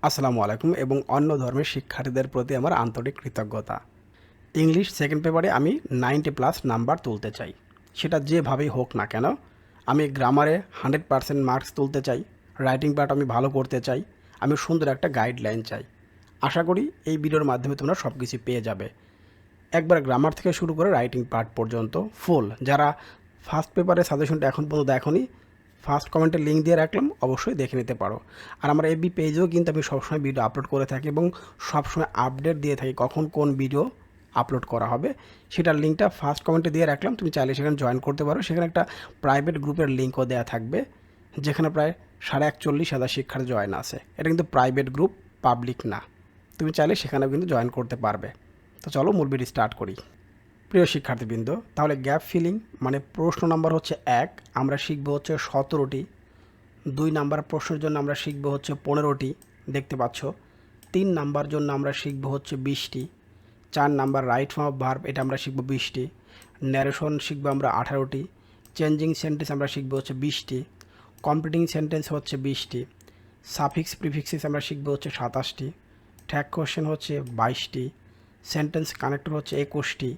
আসসালামু আলাইকুম এবং অন্য ধর্মের শিক্ষার্থীদের প্রতি আমার আন্তরিক কৃতজ্ঞতা। ইংলিশ সেকেন্ড পেপারে আমি 90+ নাম্বার তুলতে চাই, সেটা যেভাবেই হোক না কেন। আমি গ্রামারে 100% মার্কস তুলতে চাই, রাইটিং পার্ট আমি ভালো করতে চাই, আমি সুন্দর একটা গাইডলাইন চাই। আশা করি এই ভিডিওর মাধ্যমে তোমরা সব কিছু পেয়ে যাবে, একবার গ্রামার থেকে শুরু করে রাইটিং পার্ট পর্যন্ত ফুল। যারা ফার্স্ট পেপারের সাজেশনটা এখন পর্যন্ত দেখোনি, ফার্স্ট কমেন্টে লিঙ্ক দিয়ে রাখলাম, অবশ্যই দেখে নিতে পারো। আর আমার এফবি পেজেও কিন্তু আমি সবসময় ভিডিও আপলোড করে থাকি এবং সবসময় আপডেট দিয়ে থাকি কখন কোন ভিডিও আপলোড করা হবে। সেটার লিঙ্কটা ফার্স্ট কমেন্টে দিয়ে রাখলাম, তুমি চাইলে সেখানে জয়েন করতে পারো। সেখানে একটা প্রাইভেট গ্রুপের লিঙ্কও দেওয়া থাকবে, যেখানে প্রায় 41,500 শিক্ষার্থী জয়েন আছে। এটা কিন্তু প্রাইভেট গ্রুপ, পাবলিক না। তুমি চাইলে সেখানেও কিন্তু জয়েন করতে পারবে। তো চলো মূল ভিডিও স্টার্ট করি। প্রিয় শিক্ষার্থীবৃন্দ, তাহলে গ্যাপ ফিলিং মানে প্রশ্ন নাম্বার হচ্ছে 1, আমরা শিখবো হচ্ছে 17টি। 2 নাম্বার প্রশ্নের জন্য আমরা শিখবো হচ্ছে 15টি, দেখতে পাচ্ছ। 3 নাম্বার জন্য আমরা শিখবো হচ্ছে 20টি। 4 number right form of verb, এটা আমরা শিখবো 20টি। ন্যারেশন শিখবো আমরা 18টি। চেঞ্জিং সেন্টেন্স আমরা শিখবো হচ্ছে 20টি। কমপ্লিটিং সেন্টেন্স হচ্ছে 20টি। সাফিক্স প্রিফিক্সেস আমরা শিখবো হচ্ছে 27টি। ট্যাগ কোশ্চেন হচ্ছে 22টি। সেন্টেন্স কানেক্টর হচ্ছে 21টি।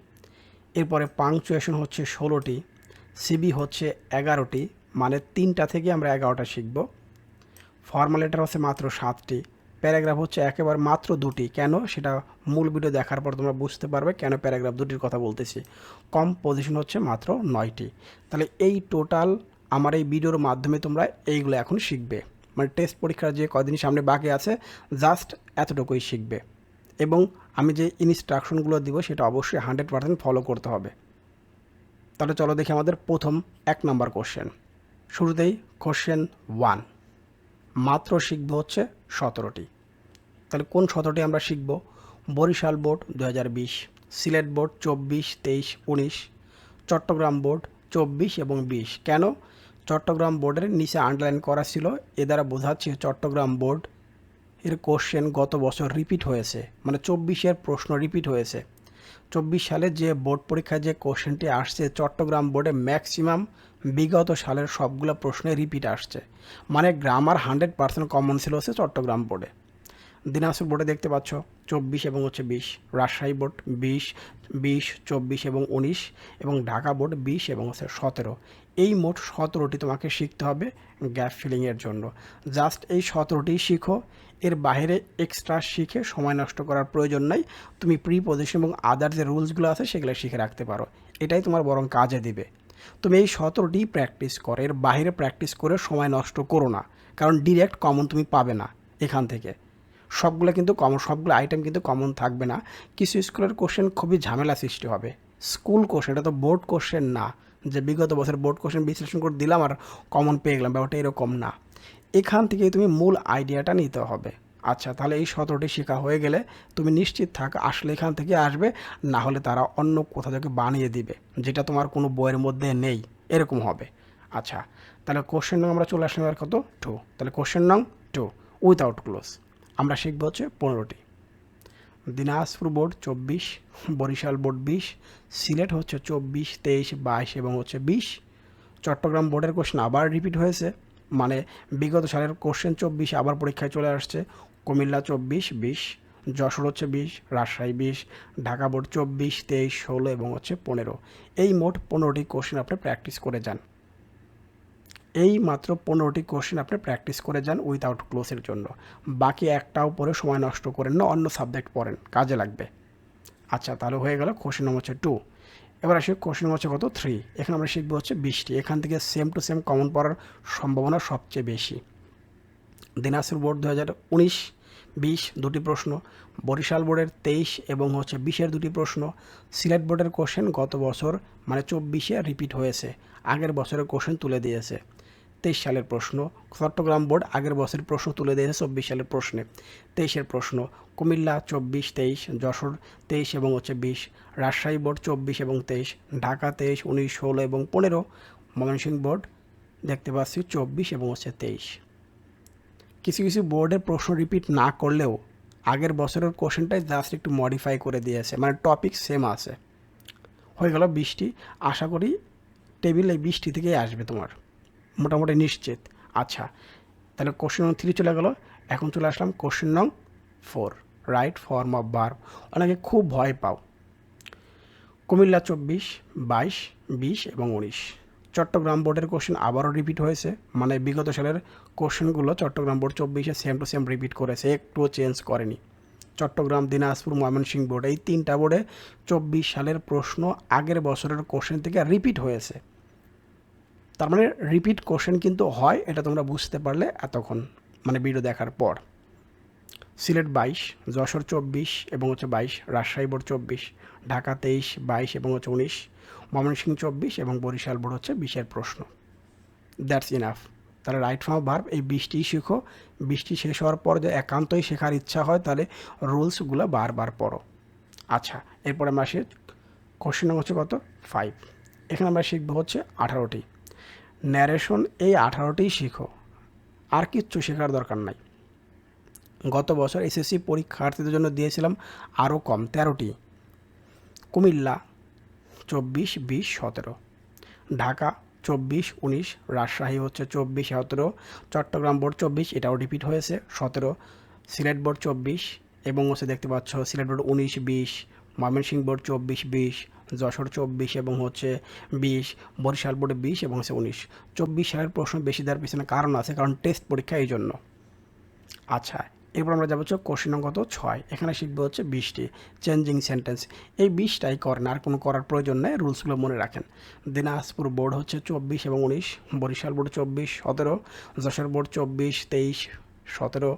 এরপরে পাংচুয়েশন হচ্ছে 16টি। সিবি হচ্ছে 11টি, মানে 3টা থেকে আমরা 11টা শিখব। ফর্মাল লেটার হচ্ছে মাত্র 7টি। প্যারাগ্রাফ হচ্ছে একেবারে মাত্র 2টি। কেন, সেটা মূল ভিডিও দেখার পর তোমরা বুঝতে পারবে কেন প্যারাগ্রাফ 2টির কথা বলতেছি। কম্পোজিশন হচ্ছে মাত্র 9টি। তাহলে এই টোটাল আমার এই ভিডিওর মাধ্যমে তোমরা এইগুলো এখন শিখবে, মানে টেস্ট পরীক্ষার যে কদিন সামনে বাকি আছে জাস্ট এতটুকুই শিখবে। এবং আমি যে ইনস্ট্রাকশনগুলো দিব সেটা অবশ্যই 100% ফলো করতে হবে। তাহলে চলো দেখি আমাদের প্রথম 1 নাম্বার কোশ্চেন। শুরুতেই কোশ্চেন 1, মাত্র শিখবো হচ্ছে 17টি। তাহলে কোন 17টি আমরা শিখব? Barishal board 2020, Sylhet board 24, 23, 19, Chattogram board 24 এবং 20। কেন? চট্টগ্রাম বোর্ডের নিচে আন্ডারলাইন করা ছিল, এ দ্বারা বোঝাচ্ছে চট্টগ্রাম বোর্ড এর কোশ্চেন গত বছর রিপিট হয়েছে, মানে 24-এর প্রশ্ন রিপিট হয়েছে। 24 সালে যে বোর্ড পরীক্ষায় যে কোশ্চেনটি আসছে চট্টগ্রাম বোর্ডে ম্যাক্সিমাম বিগত সালের সবগুলো প্রশ্নে রিপিট আসছে, মানে গ্রামার 100% কমন ছিল হচ্ছে চট্টগ্রাম বোর্ডে। দিনাজপুর বোর্ডে দেখতে পাচ্ছ 24 এবং হচ্ছে 20, রাজশাহী বোর্ড 20, 20, 24 এবং 19, এবং ঢাকা বোর্ড 20 এবং হচ্ছে 17। এই মোট 17টি তোমাকে শিখতে হবে গ্যাপ ফিলিংয়ের জন্য। জাস্ট এই 17টি শিখো, এর বাইরে এক্সট্রা শিখে সময় নষ্ট করার প্রয়োজন নাই। তুমি প্রিপজিশন এবং আদার যে রুলসগুলো আছে সেগুলো শিখে রাখতে পারো, এটাই তোমার বরং কাজে দিবে। তুমি এই 17টি প্র্যাকটিস করো, এর বাইরে প্র্যাকটিস করে সময় নষ্ট করো না, কারণ ডিরেক্ট কমন তুমি পাবে না এখান থেকে। সবগুলো কিন্তু কমন, সবগুলো আইটেম কিন্তু কমন থাকবে না। কিছু স্কুলের কোশ্চেন খুবই ঝামেলা সৃষ্টি হবে। স্কুল কোশ্চেন, এটা তো বোর্ড কোশ্চেন না যে বিগত বছর বোর্ড কোশ্চেন বিশ্লেষণ করে দিলাম আর কমন পেয়ে গেলাম, ব্যাপারটা এরকম না। এখান থেকেই তুমি মূল আইডিয়াটা নিতে হবে। আচ্ছা, তাহলে এই 17টি শেখা হয়ে গেলে তুমি নিশ্চিত থাক আসলে এখান থেকে আসবে, না হলে তারা অন্য কোথা থেকে বানিয়ে দিবে যেটা তোমার কোনো বইয়ের মধ্যে নেই, এরকম হবে। আচ্ছা, তাহলে কোশ্চেন নং আমরা চলে আসলাম আর কত 2। তাহলে কোশ্চেন নং 2 উইথাউট ক্লোজ আমরা শিখবো হচ্ছে 15টি। দিনাজপুর বোর্ড 24, বরিশাল বোর্ড 20, সিলেট হচ্ছে 24, 23, 22 এবং হচ্ছে 20। চট্টগ্রাম বোর্ডের কোশ্চেন আবার রিপিট হয়েছে, মানে বিগত সালের কোশ্চেন 24 আবার পরীক্ষায় চলে আসছে। কুমিল্লা 24, 20, যশোর হচ্ছে 20, রাজশাহী 20, ঢাকা বোর্ড 24, 23, 16 এবং হচ্ছে 15। এই মোট 15টি কোশ্চেন আপনি প্র্যাকটিস করে যান। এই মাত্র 15টি কোশ্চেন আপনি প্র্যাকটিস করে যান উইথাউট ক্লোজের জন্য। বাকি একটাও পরে সময় নষ্ট করেন না, অন্য সাবজেক্ট পড়েন, কাজে লাগবে। আচ্ছা, তাহলে হয়ে গেল কোশ্চেন নম্বর হচ্ছে 2। এবার আসি কোশ্চেন নম্বর হচ্ছে কত 3। এখানে আমরা শিখবো হচ্ছে 20টি। এখান থেকে সেম টু সেম কমন পড়ার সম্ভাবনা সবচেয়ে বেশি। দিনাজপুর বোর্ড 2019, 20 দুটি প্রশ্ন, বরিশাল বোর্ডের 23 এবং হচ্ছে 20-এর দুটি প্রশ্ন, সিলেট বোর্ডের কোশ্চেন গত বছর মানে 24-এ রিপিট হয়েছে, আগের বছরের কোশ্চেন তুলে দিয়েছে 23 সালের প্রশ্ন। চট্টগ্রাম বোর্ড আগের বছরের প্রশ্ন তুলে দিয়েছে 24 সালের প্রশ্নে, 23-এর প্রশ্ন। কুমিল্লা 24, 23, যশোর 23 এবং হচ্ছে 20, রাজশাহী বোর্ড 24 এবং 23, ঢাকা 23, 19, 16 এবং 15, ময়মনসিংহ বোর্ড দেখতে পাচ্ছি 24 এবং হচ্ছে 23। কিছু কিছু বোর্ডের প্রশ্ন রিপিট না করলেও আগের বছরের কোশ্চেনটাই জাস্ট একটু মডিফাই করে দিয়েছে, মানে টপিক সেম আছে। হয়ে গেল 20টি। আশা করি টেবিল এই 20টি থেকেই আসবে তোমার, মোটামুটি নিশ্চিত। আচ্ছা, তাহলে কোশ্চেন নম্বর 3 চলে গেল। এখন চলে আসলাম কোশ্চেন নং 4, রাইট ফর্ম অফ ভার্ব। অনেকে খুব ভয় পাও। কুমিল্লা 24, 22, 20 এবং 19। চট্টগ্রাম বোর্ডের কোশ্চেন আবারও রিপিট হয়েছে, মানে বিগত সালের কোশ্চেনগুলো চট্টগ্রাম বোর্ড 24-এ সেম টু সেম রিপিট করেছে, একটুও চেঞ্জ করেনি। চট্টগ্রাম, দিনাজপুর, ময়মনসিংহ বোর্ড, এই 3টা বোর্ডে 24 সালের প্রশ্ন আগের বছরের কোশ্চেন থেকে রিপিট হয়েছে। তার মানে রিপিট কোশ্চেন কিন্তু হয়, এটা তোমরা বুঝতে পারলে এতক্ষণ, মানে ভিডিও দেখার পর। সিলেট 22, যশোর 24 এবং 22, রাজশাহী বোর্ড 24, ঢাকা 23, 22 এবং 19, ময়মনসিংহ 24 এবং বরিশাল বোর্ড 20-এর প্রশ্ন। That's enough. তাহলে রাইট ফর্ম অফ ভার্ব এই 20টি শিখো। 20টি শেষ হওয়ার পর যে একান্তই শেখার ইচ্ছা হয় তাহলে রুলসগুলো বারবার পড়ো। আচ্ছা, এরপর আমরা আসি কোশ্চেন নম্বর কত 5। এখানে আমরা শিখবো 18টি ন্যারেশন। এই 18টিই শিখো, আর কিচ্ছু শেখার দরকার নাই। গত বছর এসএসসি পরীক্ষার্থীদের জন্য দিয়েছিলাম আরও কম, 13টি। কুমিল্লা 24, 20, 17, ঢাকা 24, 19, রাজশাহী 24, 17, চট্টগ্রাম বোর্ড 24, এটাও রিপিট হয়েছে 17, সিলেট বোর্ড 24 এবং দেখতে পাচ্ছ সিলেট বোর্ড 19, 20, ময়মনসিংহ বোর্ড 24, 20, যশোর 24 এবং 20, বরিশাল বোর্ডে 20 এবং 19। 24 সালের প্রশ্ন বেশি দেওয়ার পিছনে কারণ আছে, কারণ টেস্ট পরীক্ষা এই জন্য। আচ্ছা, এরপর আমরা যাবো কোশ্চেন নম্বর 6। এখানে শিখবো 20টি চেঞ্জিং সেন্টেন্স। এই 20টাই করেন, আর কোনো করার প্রয়োজন নেই, রুলসগুলো মনে রাখেন। দিনাজপুর বোর্ড 24 এবং 19, বরিশাল বোর্ড 24, 17, যশোর বোর্ড 24, 23, 17,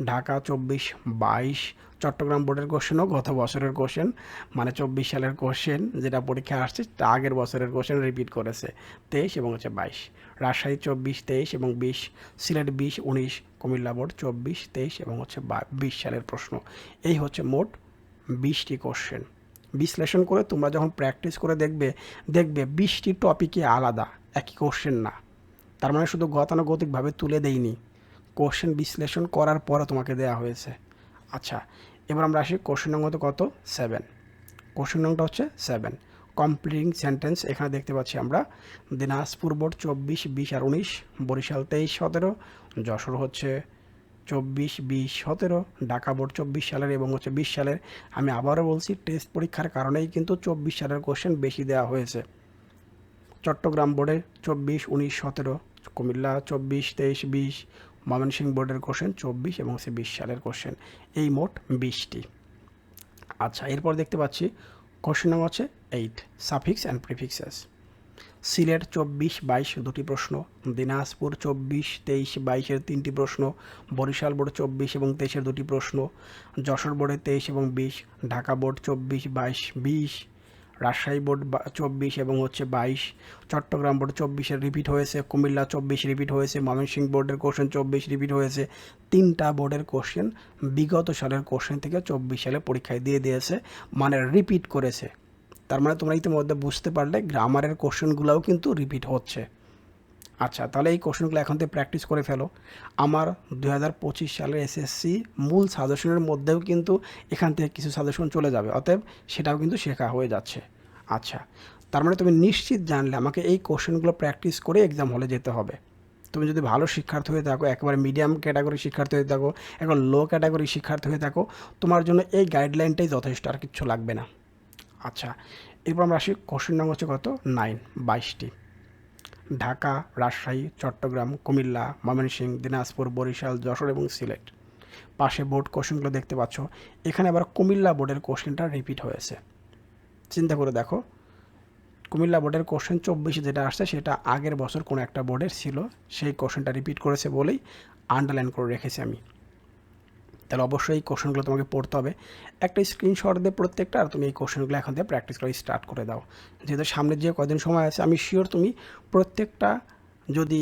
ঢাকা 24, 22। চট্টগ্রাম বোর্ডের কোশ্চেনও গত বছরের কোশ্চেন, মানে 24 সালের কোশ্চেন যেটা পরীক্ষায় আসছে তা আগের বছরের কোশ্চেন রিপিট করেছে, 23 এবং 22। রাজশাহী 24, 23 এবং 20, সিলেট 20, 19, কুমিল্লা বোর্ড 24, 23 এবং 20 সালের প্রশ্ন। এই মোট 20টি কোশ্চেন। বিশ্লেষণ করে তোমরা যখন প্র্যাকটিস করে দেখবে 20টি টপিকে আলাদা, একই কোশ্চেন না। তার মানে শুধু গতানুগতিকভাবে তুলে দেইনি, কোশ্চেন বিশ্লেষণ করার পরে তোমাকে দেওয়া হয়েছে। আচ্ছা, এবার আমরা আসি কোশ্চেন নম্বর 7। কোশ্চেন নম্বরটা 7, কমপ্লিটিং সেন্টেন্স। এখানে দেখতে পাচ্ছি আমরা দিনাজপুর বোর্ড 24, 20 আর 19, বরিশাল 23, 17, যশোর 24, 20, 17, ঢাকা বোর্ড 24 সালের এবং 20 সালের। আমি আবারও বলছি, টেস্ট পরীক্ষার কারণেই কিন্তু 24 সালের কোশ্চেন বেশি দেওয়া হয়েছে। চট্টগ্রাম বোর্ডে 24, 19, 17, কুমিল্লা 24, 23, 20, ময়মনসিংহ বোর্ডের কোশ্চেন 24 এবং 20 সালের কোশ্চেন। এই মোট 20টি। আচ্ছা, এরপর দেখতে পাচ্ছি question number 8, suffix and prefixes. Sylhet 24, 22 দুটি প্রশ্ন, দিনাজপুর 24, 23, 22-এর 3টি প্রশ্ন, বরিশাল বোর্ড 24 এবং 23-এর 2টি প্রশ্ন, যশোর বোর্ডে 23 এবং 20, ঢাকা বোর্ড 24, 22, 20, রাজশাহী বোর্ড 24 এবং 22, চট্টগ্রাম বোর্ড 24-এর রিপিট হয়েছে, কুমিল্লা 24 রিপিট হয়েছে, ময়মনসিংহ বোর্ডের কোশ্চেন 24 রিপিট হয়েছে। 3টা বোর্ডের কোশ্চেন বিগত সালের কোশ্চেন থেকে 24 সালে পরীক্ষায় দিয়ে দিয়েছে, মানে রিপিট করেছে। তার মানে তোমরা ইতিমধ্যে বুঝতে পারলে গ্রামারের কোশ্চেনগুলোও কিন্তু রিপিট হচ্ছে। আচ্ছা, তাহলে এই কোশ্চেনগুলো এখন থেকে প্র্যাকটিস করে ফেলো। আমার 2025 সালের এসএসসি মূল সাজেশনের মধ্যেও কিন্তু এখান থেকে কিছু সাজেশন চলে যাবে, অতএব সেটাও কিন্তু শেখা হয়ে যাচ্ছে। আচ্ছা, তার মানে তুমি নিশ্চিত জানলে আমাকে এই কোশ্চেনগুলো প্র্যাকটিস করে এক্সাম হলে যেতে হবে। তুমি যদি ভালো শিক্ষার্থী হয়ে থাকো, একেবারে মিডিয়াম ক্যাটাগরির শিক্ষার্থী হয়ে থাকো, একবার লো ক্যাটাগরির শিক্ষার্থী হয়ে থাকো, তোমার জন্য এই গাইডলাইনটাই যথেষ্ট, আর কিচ্ছু লাগবে না। আচ্ছা, এরপর আমরা আসি কোশ্চেন নম্বর 9, 22টি। ঢাকা, রাজশাহী, চট্টগ্রাম, কুমিল্লা, ময়মনসিংহ, দিনাজপুর, বরিশাল, যশোর এবং সিলেট। পাশে বোর্ড কোশ্চেনগুলো দেখতে পাচ্ছ। এখানে আবার কুমিল্লা বোর্ডের কোশ্চেনটা রিপিট হয়েছে। চিন্তা করে দেখো, কুমিল্লা বোর্ডের কোশ্চেন 24 যেটা আসছে সেটা আগের বছর কোনো একটা বোর্ডের ছিল, সেই কোশ্চেনটা রিপিট করেছে বলেই আন্ডারলাইন করে রেখেছি আমি। তাহলে অবশ্যই এই কোশ্চেনগুলো তোমাকে পড়তে হবে। একটা স্ক্রিনশট দিয়ে প্রত্যেকটা, আর তুমি এই কোশ্চেনগুলো এখন থেকে প্র্যাকটিস করে স্টার্ট করে দাও। যেহেতু সামনের যে কদিন সময় আছে, আমি শিওর তুমি প্রত্যেকটা যদি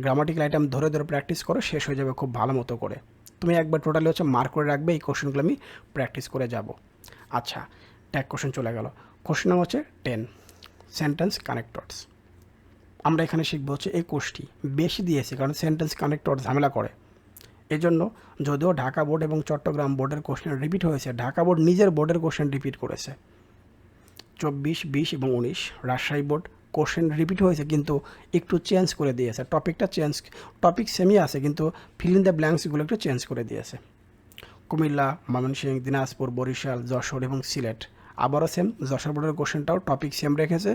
গ্রামাটিক্যাল আইটেম ধরে ধরে প্র্যাকটিস করো, শেষ হয়ে যাবে খুব ভালো মতো করে। তুমি একবার টোটালি মার্ক করে রাখবে, এই কোশ্চেনগুলো আমি প্র্যাকটিস করে যাব। আচ্ছা, ট্যাগ কোশ্চেন চলে গেল। Question number 10, sentence connectors. আমরা এখানে শিখবো 21টি, বেশি দিয়েছি কারণ সেন্টেন্স কানেক্টর ঝামেলা করে। এজন্য যদিও ঢাকা বোর্ড এবং চট্টগ্রাম বোর্ডের কোশ্চেন রিপিট হয়েছে, ঢাকা বোর্ড নিজের বোর্ডের কোশ্চেন রিপিট করেছে 24, 20 এবং 19, রাজশাহী বোর্ড কোশ্চেন রিপিট হয়েছে কিন্তু একটু চেঞ্জ করে দিয়েছে, টপিক সেমই আছে কিন্তু ফিল ইন দ্য ব্ল্যাঙ্কসগুলো একটু চেঞ্জ করে দিয়েছে। কুমিল্লা, ময়মনসিংহ, দিনাজপুর, বরিশাল, যশোর এবং সিলেট, আবারও সেম যশোর বোর্ডের কোশ্চেনটাও টপিক সেম রেখেছে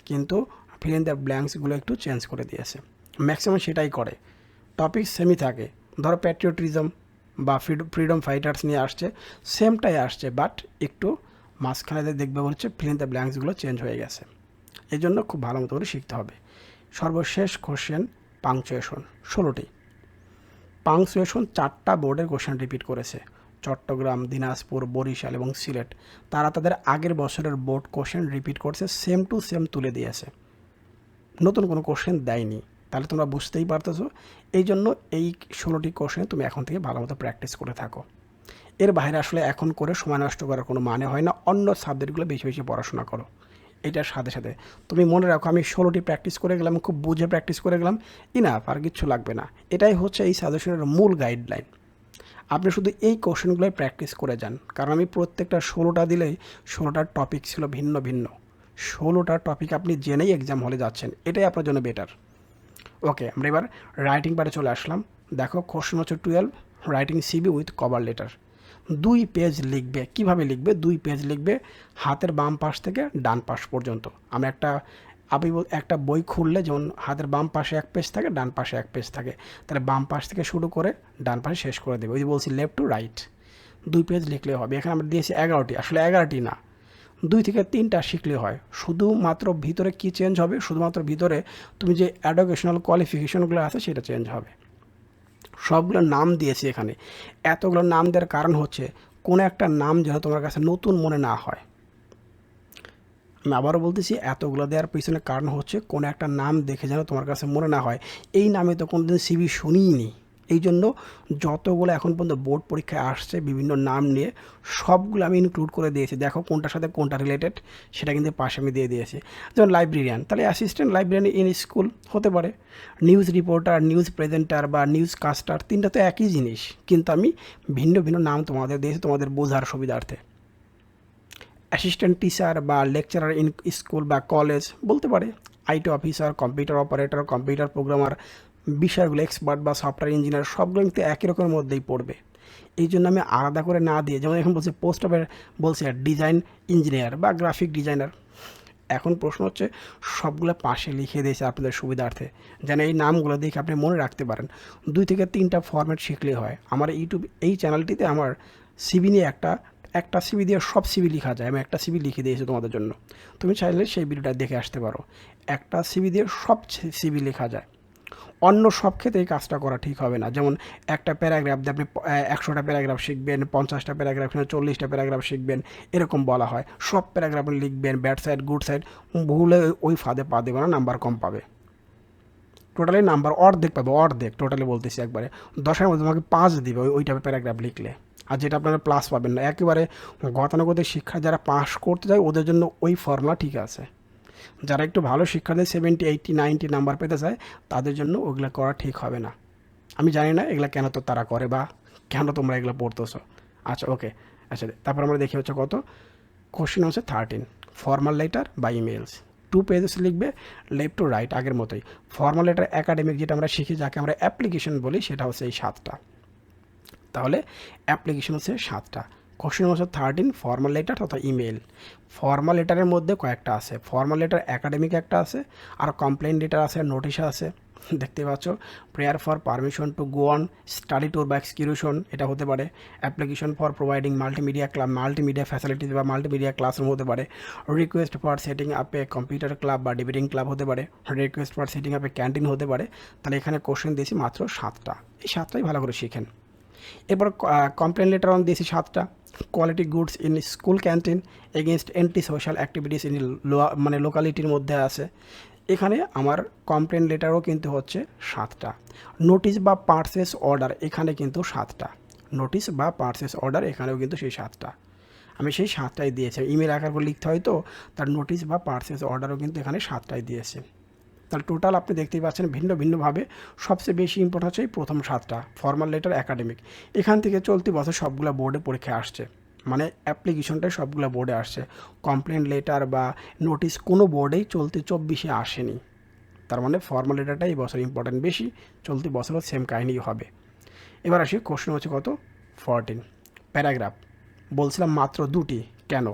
কিন্তু ফিল ইন দ্য ব্ল্যাঙ্কসগুলো একটু চেঞ্জ করে দিয়েছে। ম্যাক্সিমাম সেটাই করে, টপিক সেমই থাকে। ধরো প্যাট্রিয়টিজম বা ফ্রিডম ফাইটার্স নিয়ে আসছে, সেমটাই আসছে, বাট একটু মাঝখানে দেখবে হচ্ছে ফিল ইন দ্য ব্ল্যাঙ্কসগুলো চেঞ্জ হয়ে গেছে। এই জন্য খুব ভালো মতো করে শিখতে হবে। সর্বশেষ কোশ্চেন পাংচুয়েশন, 16টি। পাংচুয়েশন 4টা বোর্ডের কোশ্চেন রিপিট করেছে, চট্টগ্রাম, দিনাজপুর, বরিশাল এবং সিলেট। তারা তাদের আগের বছরের বোর্ড কোশ্চেন রিপিট করছে, সেম টু সেম তুলে দিয়েছে, নতুন কোনো কোশ্চেন দেয়নি। তাহলে তোমরা বুঝতেই পারতেছো। এই জন্য এই 16টি কোশ্চেন তুমি এখন থেকে ভালো মতো প্র্যাকটিস করে থাকো। এর বাইরে আসলে এখন করে সময় নষ্ট করার কোনো মানে হয় না, অন্য সাবজেক্টগুলো বেশি বেশি পড়াশোনা করো। এটার সাথে সাথে তুমি মনে রাখো, আমি 16টি প্র্যাকটিস করে গেলাম, খুব বুঝে প্র্যাকটিস করে গেলাম, ইনাফ, আর কিচ্ছু লাগবে না। এটাই হচ্ছে এই সাজেশনের মূল গাইডলাইন। আপনি শুধু এই কোশ্চেনগুলোই প্র্যাকটিস করে যান, কারণ আমি প্রত্যেকটা 16টা দিলেই 16টার টপিক ছিল ভিন্ন ভিন্ন। 16টা টপিক আপনি জেনেই এক্সাম হলে যাচ্ছেন, এটাই আপনার জন্য বেটার। ওকে, আমরা এবার রাইটিং পার্টে চলে আসলাম। দেখো কোশ্চেন হচ্ছে 12, writing CV with cover letter. 2 page লিখবে। কিভাবে লিখবে? 2 পেজ লিখবে, হাতের বাম পাশ থেকে ডান পাশ পর্যন্ত। আমি একটা বই খুললে যেমন হাতের বাম পাশে 1 পেজ থাকে, ডান পাশে 1 পেজ থাকে, তাহলে বাম পাশ থেকে শুরু করে ডান পাশে শেষ করে দেবে। ওই যে বলছি লেফট টু রাইট, 2 পেজ লিখলে হবে। এখানে আমরা দিয়েছি 11টি, আসলে 11টি না, 2 থেকে 3টা শিখলে হয়। শুধুমাত্র ভিতরে কি চেঞ্জ হবে? শুধুমাত্র ভিতরে তুমি যে এডুকেশনাল কোয়ালিফিকেশনগুলো আছে সেটা চেঞ্জ হবে। সবগুলোর নাম দিয়েছি এখানে। এতগুলো নাম দেওয়ার কারণ হচ্ছে কোনো একটা নাম যেন তোমার কাছে নতুন মনে না হয়। আমি আবারও বলতেছি, এতগুলো দেওয়ার পিছনে কারণ হচ্ছে কোনো একটা নাম দেখে যেন তোমার কাছে মনে না হয় এই নামে তো কোনোদিন সিভি শুনিইনি। এই জন্য যতগুলো এখন পর্যন্ত বোর্ড পরীক্ষায় আসছে বিভিন্ন নাম নিয়ে, সবগুলো আমি ইনক্লুড করে দিয়েছি। দেখো কোনটার সাথে কোনটা রিলেটেড সেটা কিন্তু পাশে আমি দিয়ে দিয়েছি। যেমন লাইব্রেরিয়ান, তাহলে অ্যাসিস্ট্যান্ট লাইব্রেরিয়ান ইন স্কুল হতে পারে। নিউজ রিপোর্টার, নিউজ প্রেজেন্টার বা নিউজ কাস্টার, তিনটা তো একই জিনিস, কিন্তু আমি ভিন্ন ভিন্ন নাম তোমাদের দিয়েছি তোমাদের বোঝার সুবিধার্থে। অ্যাসিস্ট্যান্ট টিচার বা লেকচারার ইন স্কুল বা কলেজ বলতে পারে। IT officer, computer operator, computer programmer, বিষয়গুলো এক্সপার্ট বা সফটওয়্যার ইঞ্জিনিয়ার, সবগুলো কিন্তু একই রকমের মধ্যেই পড়বে। এই জন্য আমি আলাদা করে না দিয়ে, যেমন এখন বলছে পোস্ট অফের বলছে ডিজাইন ইঞ্জিনিয়ার বা গ্রাফিক ডিজাইনার। এখন প্রশ্ন হচ্ছে সবগুলো পাশে লিখে দিয়েছে আপনাদের সুবিধার্থে, যেন এই নামগুলো দেখে আপনি মনে রাখতে পারেন। 2 থেকে 3টা ফরম্যাট শিখলেই হয়। আমার ইউটিউব এই চ্যানেলটিতে আমার সিভি নিয়ে একটা সিভি দিয়ে সব সিভি লেখা যায়। আমি একটা সিভি লিখে দিয়েছি তোমাদের জন্য, তুমি চাইলে সেই ভিডিওটা দেখে আসতে পারো। একটা সিভি দিয়ে সব সিভি লেখা যায়। অন্য সব ক্ষেত্রে এই কাজটা করা ঠিক হবে না। যেমন একটা প্যারাগ্রাফ দিয়ে আপনি 100টা প্যারাগ্রাফ শিখবেন, 50টা প্যারাগ্রাফ, 40টা প্যারাগ্রাফ শিখবেন, এরকম বলা হয়। সব প্যারাগ্রাফ লিখবেন, ব্যাড সাইড গুড সাইড, ভুলে ওই ফাঁদে পা দেবে না, নাম্বার কম পাবে। টোটালি নাম্বার অর্ধেক পাবে, অর্ধেক টোটালি বলতেছি একবারে। 10-এর মধ্যে তোমাকে 5 দিবে ওই টাইপের প্যারাগ্রাফ লিখলে। আর যেটা আপনারা প্লাস পাবেন না, একেবারে গতানুগতিক শিক্ষা যারা পাস করতে যায় ওদের জন্য ওই ফর্মুলা ঠিক আছে। যারা একটু ভালো শিক্ষার্থী 70, 80, 90 নাম্বার পেতে চায় তাদের জন্য ওগুলো করা ঠিক হবে না। আমি জানি না এগুলো কেন তো তারা করে বা কেন তোমরা এগুলো পড়তেছো। আচ্ছা ওকে, আচ্ছা তারপর আমরা দেখি হচ্ছে কত কোশ্চেন হচ্ছে 13, ফর্মাল লেটার বা ইমেলস। 2 পেজেস লিখবে, লেফট টু রাইট আগের মতোই। ফর্মাল লেটার একাডেমিক যেটা আমরা শিখি, যাকে আমরা অ্যাপ্লিকেশন বলি, সেটা হচ্ছে এই 7টা। তাহলে অ্যাপ্লিকেশন হচ্ছে 7টা। কোশ্চেন হচ্ছে 13, ফর্মাল লেটার তথা ইমেল। ফর্মাল লেটারের মধ্যে কয়েকটা আছে। ফর্মাল লেটার একাডেমিক একটা আছে, আর কমপ্লেন লেটার আছে, নোটিশ আছে, দেখতে পাচ্ছ। Prayer for permission to go on study tour বা এক্সকিউশন, এটা হতে পারে। Application for providing multimedia facilities বা মাল্টিমিডিয়া ক্লাসরুম হতে পারে। Request for setting up a computer club বা ডিবেটিং ক্লাব হতে পারে। Request for setting up a canteen হতে পারে। তাহলে এখানে কোশ্চেন দিয়েছি মাত্র 7টা। এই 7টাই ভালো করে শিখেন। এরপর কমপ্লেন লেটার অন দিয়েছি 7টা। Quality goods in school canteen against anti social activities in লোকালিটির মধ্যে আছে। এখানে আমার কমপ্লেন লেটারও কিন্তু হচ্ছে 7টা। নোটিশ বা পারচেস অর্ডার এখানে কিন্তু 7টা। নোটিশ বা পারচেস অর্ডার এখানেও কিন্তু সেই 7টা। আমি সেই 7টাই দিয়েছি। ইমেল আকার করে লিখতে হয় তো, তার নোটিশ বা পারচেস অর্ডারও কিন্তু এখানে 7টাই দিয়েছে। তাহলে টোটাল আপনি দেখতেই পাচ্ছেন ভিন্ন ভিন্নভাবে। সবচেয়ে বেশি ইম্পর্টেন্ট হচ্ছে এই প্রথম 7টা, ফর্মাল লেটার একাডেমিক। এখান থেকে চলতি বছর সবগুলো বোর্ডে পরীক্ষায় আসছে, মানে অ্যাপ্লিকেশনটা সবগুলো বোর্ডে আসছে, কমপ্লেন লেটার বা নোটিশ কোনো বোর্ডেই চলতি 24-এ আসেনি। তার মানে ফর্মাল লেটারটা এই বছর ইম্পর্টেন্ট বেশি, চলতি বছরও সেম কাহিনী হবে। এবার আসি কোশ্চেন হচ্ছে কত 14 প্যারাগ্রাফ। বলছিলাম মাত্র 2টি, কেন?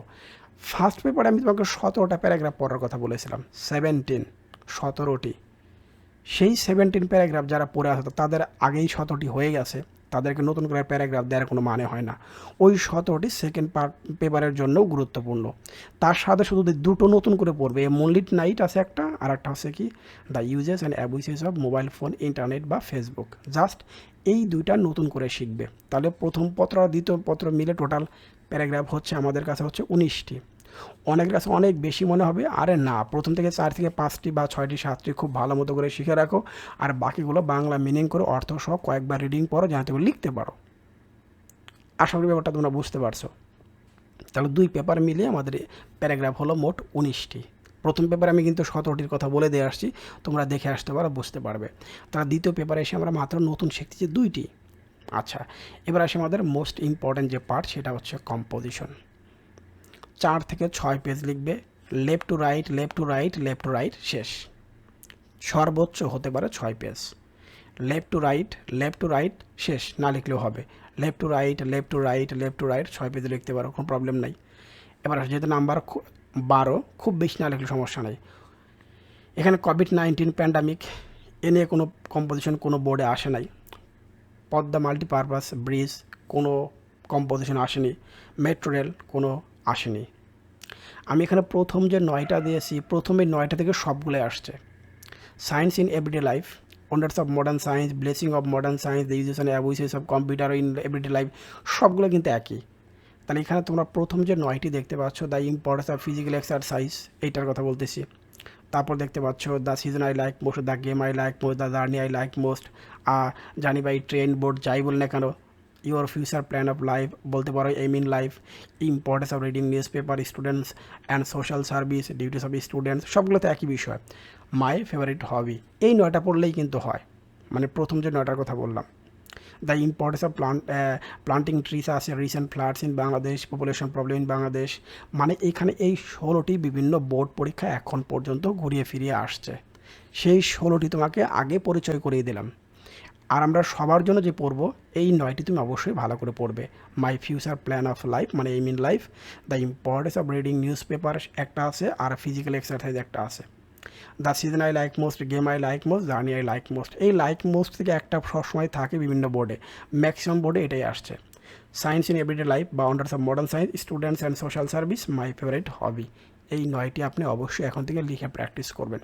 ফার্স্ট পেপারে আমি তোমাকে 17টা প্যারাগ্রাফ পড়ার কথা বলেছিলাম, 17টি। সেই 17 প্যারাগ্রাফ যারা পড়ে আসতো তাদের আগেই 17টি হয়ে গেছে, তাদেরকে নতুন করে প্যারাগ্রাফ দেওয়ার কোনো মানে হয় না। ওই 17টি সেকেন্ড পেপারের জন্যও গুরুত্বপূর্ণ। তার সাথে শুধু দুটো নতুন করে পড়বে, এ মুনলিট নাইট আছে একটা, আর একটা হচ্ছে কি the uses and abuses of mobile phone, internet বা ফেসবুক। জাস্ট এই দুইটা নতুন করে শিখবে। তাহলে প্রথম পত্র আর দ্বিতীয় পত্র মিলে টোটাল প্যারাগ্রাফ হচ্ছে আমাদের কাছে হচ্ছে 19টি। অনেকের কাছে অনেক বেশি মনে হবে, আরে না, প্রথম থেকে 4 থেকে 5টি বা 6টি 7টি খুব ভালো মতো করে শিখে রাখো, আর বাকিগুলো বাংলা মিনিং করে অর্থ সহ কয়েকবার রিডিং পড়ো, জানতে পারো লিখতে পারো। আশা করি ব্যাপারটা তোমরা বুঝতে পারছো। তাহলে 2 পেপার মিলিয়ে আমাদের প্যারাগ্রাফ হলো মোট 19টি। প্রথম পেপারে আমি কিন্তু 17টির কথা বলে দিয়ে আসছি, তোমরা দেখে আসতে পারো, বুঝতে পারবে। তাহলে দ্বিতীয় পেপারে এসে আমরা মাত্র নতুন শিখতেছি 2টি। আচ্ছা, এবার আসে আমাদের মোস্ট ইম্পর্ট্যান্ট যে পার্ট, সেটা হচ্ছে কম্পোজিশন। 4 থেকে 6 পেজ লিখবে, left to right, left to right, left to right, শেষ। সর্বোচ্চ হতে পারে 6 page. Left to right, left to right, শেষ না লিখলেও হবে। Left to right, left to right, left to right, 6 পেজে লিখতে পারো, কোনো প্রবলেম নাই। এবার যেহেতু নাম্বার 12, খুব বেশি না লিখলে সমস্যা নেই। এখানে কোভিড-19 প্যান্ডামিক এ নিয়ে কোনো কম্পোজিশন কোনো বোর্ডে আসে নাই। পদ্মা মাল্টিপারপাস ব্রিজ কোনো কম্পোজিশন আসেনি। মেট্রো রেল কোনো আসেনি। আমি এখানে প্রথম যে 9টা দিয়েছি, প্রথমে 9টা থেকে সবগুলোই আসছে। Science in everyday life, wonders of modern science, blessing of modern science, the uses and abuses of computer in everyday life, সবগুলো কিন্তু একই। তাহলে এখানে তোমরা প্রথম যে 9টি দেখতে পাচ্ছ, the importance of physical exercise, এইটার কথা বলতেছি। তারপর দেখতে পাচ্ছ the season I like most, the game I like most, the journey I like most, journey by train, boat, যাই বল না কেন, your future plan of life, বলতে পারো aim in life, importance of reading newspaper, students and social service, duties of students, সবগুলোতে একই বিষয়। My favourite hobby, এই 9টা পড়লেই কিন্তু হয়, মানে প্রথম যে 9টার কথা বললাম। The importance of planting trees আছে, recent floods in Bangladesh, population problem in Bangladesh. মানে এখানে এই 16টি বিভিন্ন বোর্ড পরীক্ষা এখন পর্যন্ত ঘুরিয়ে ফিরিয়ে আসছে। সেই 16টি তোমাকে আগে পরিচয় করিয়ে দিলাম। আর আমরা সবার জন্য যে পড়বো, এই 9টি তুমি অবশ্যই ভালো করে পড়বে। My future plan of life, মানে aim in life, the importance of reading newspaper একটা আছে, আর ফিজিক্যাল এক্সারসাইজ একটা আছে। The season I like most, game I like most, journey I like most. এই লাইক মোস্ট থেকে একটা সবসময় থাকে বিভিন্ন বোর্ডে, ম্যাক্সিমাম বোর্ডে এটাই আসছে। সায়েন্স ইন এভরিডে লাইফ বা wonders of modern science, students and social service, my favourite hobby. এই 9টি আপনি অবশ্যই এখন থেকে লিখে প্র্যাকটিস করবেন।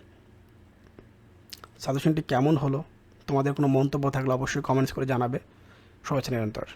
সাজেশনটি কেমন হলো, তোমাদের কোনো মন্তব্য থাকলে অবশ্যই কমেন্টস করে জানাবে। শুভেচ্ছা নিরন্তর।